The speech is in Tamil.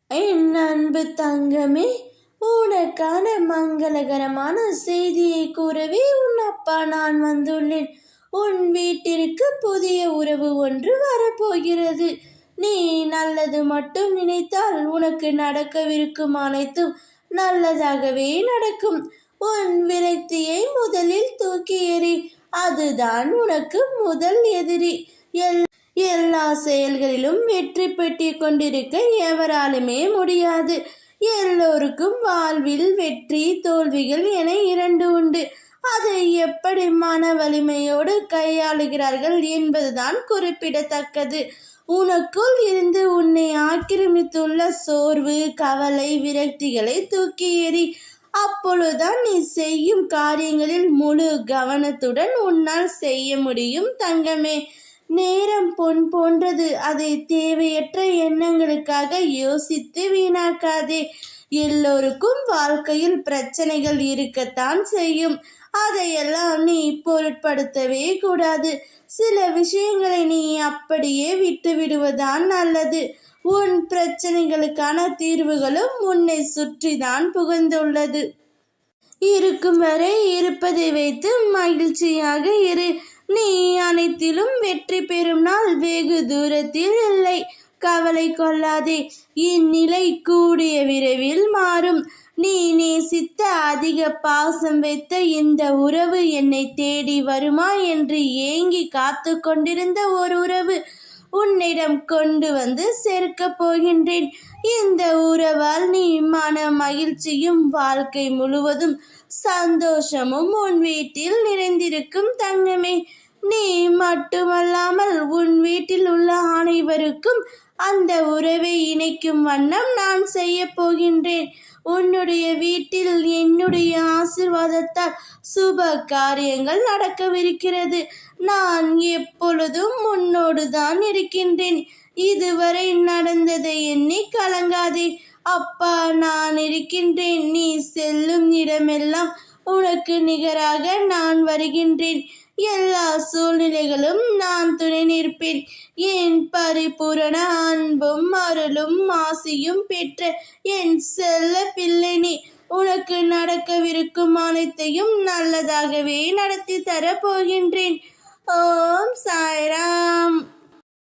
என் அன்பு தங்கமே, உனக்கான மங்களகரமான செய்தியை கூறவே உன் அப்பா நான் வந்துள்ளேன். உன் வீட்டிற்கு புதிய உறவு ஒன்று வரப்போகிறது. நீ நல்லது மட்டும் நினைத்தால் உனக்கு நடக்கவிருக்கும் அனைத்தும் நல்லதாகவே நடக்கும். உன் விரக்தியை முதலில் தூக்கி எறி. அதுதான் உனக்கு முதல் எதிரி. எல்லா செயல்களிலும் வெற்றி பெற்று கொண்டிருக்க எவராலுமே முடியாது. எல்லோருக்கும் வாழ்வில் வெற்றி தோல்விகள் என இரண்டு உண்டு. அதை எப்படி மன வலிமையோடு கையாளுகிறார்கள் என்பதுதான் குறிப்பிடத்தக்கது. உனக்குள் இருந்து உன்னை ஆக்கிரமித்துள்ள சோர்வு, கவலை, விரக்திகளை தூக்கி எறி. அப்பொழுதுதான் நீ செய்யும் காரியங்களில் முழு கவனத்துடன் உன்னால் செய்ய முடியும் தங்கமே. நேரம் பொன் போன்றது. அதை தேவையற்ற எண்ணங்களுக்காக யோசித்து வீணாக்காதே. எல்லோருக்கும் வாழ்க்கையில் பிரச்சனைகள் இருக்கத்தான் செய்யும். அதையெல்லாம் நீ பொருட்படுத்தவே கூடாது. சில விஷயங்களை நீ அப்படியே விட்டு விடுவதுதான் நல்லது. உன் பிரச்சனைகளுக்கான தீர்வுகளும் உன்னை சுற்றிதான் புகுந்துள்ளது. இருக்கும் வரை இருப்பதை வைத்து மகிழ்ச்சியாக இரு. நீ அனைத்திலும் வெற்றி பெறும் நாள் வெகு தூரத்தில் இல்லை. கவலை கொள்ளாதே. இந்நிலை கூடிய விரைவில் மாறும். நீ நேசித்த, அதிக பாசம் வைத்த இந்த உறவு என்னை தேடி வருமா என்று ஏங்கி காத்து கொண்டிருந்த ஒரு உறவு உன்னிடம் கொண்டு வந்து சேர்க்கப் போகின்றேன். இந்த உறவால் நீ மன மகிழ்ச்சியும் வாழ்க்கை முழுவதும் சந்தோஷமும் உன் வீட்டில் நிறைந்திருக்கும் தங்கமே. நீ மட்டுமல்லாமல் உன் வீட்டில் உள்ள அனைவருக்கும் அந்த உறவை இணைக்கும் வண்ணம் நான் செய்ய போகின்றேன். உன்னுடைய வீட்டில் என்னுடைய ஆசீர்வாதத்தால் சுப காரியங்கள் நடக்கவிருக்கிறது. நான் எப்பொழுதும் உன்னோடு தான் இருக்கின்றேன். இதுவரை நடந்ததை எண்ணி கலங்காதே. அப்பா நான் இருக்கின்றேன். நீ செல்லும் இடமெல்லாம் உனக்கு நிகராக நான் வருகின்றேன். எல்லா சூழ்நிலைகளும் நான் துணை நிற்பேன். என் பரிபூரண அன்பும் அருளும் ஆசியும் பெற்ற என் செல்ல பிள்ளை நீ. உனக்கு நடக்கவிருக்கும் அனைத்தையும் நல்லதாகவே நடத்தி தரப்போகின்றேன். ஓம் சாய்ராம்.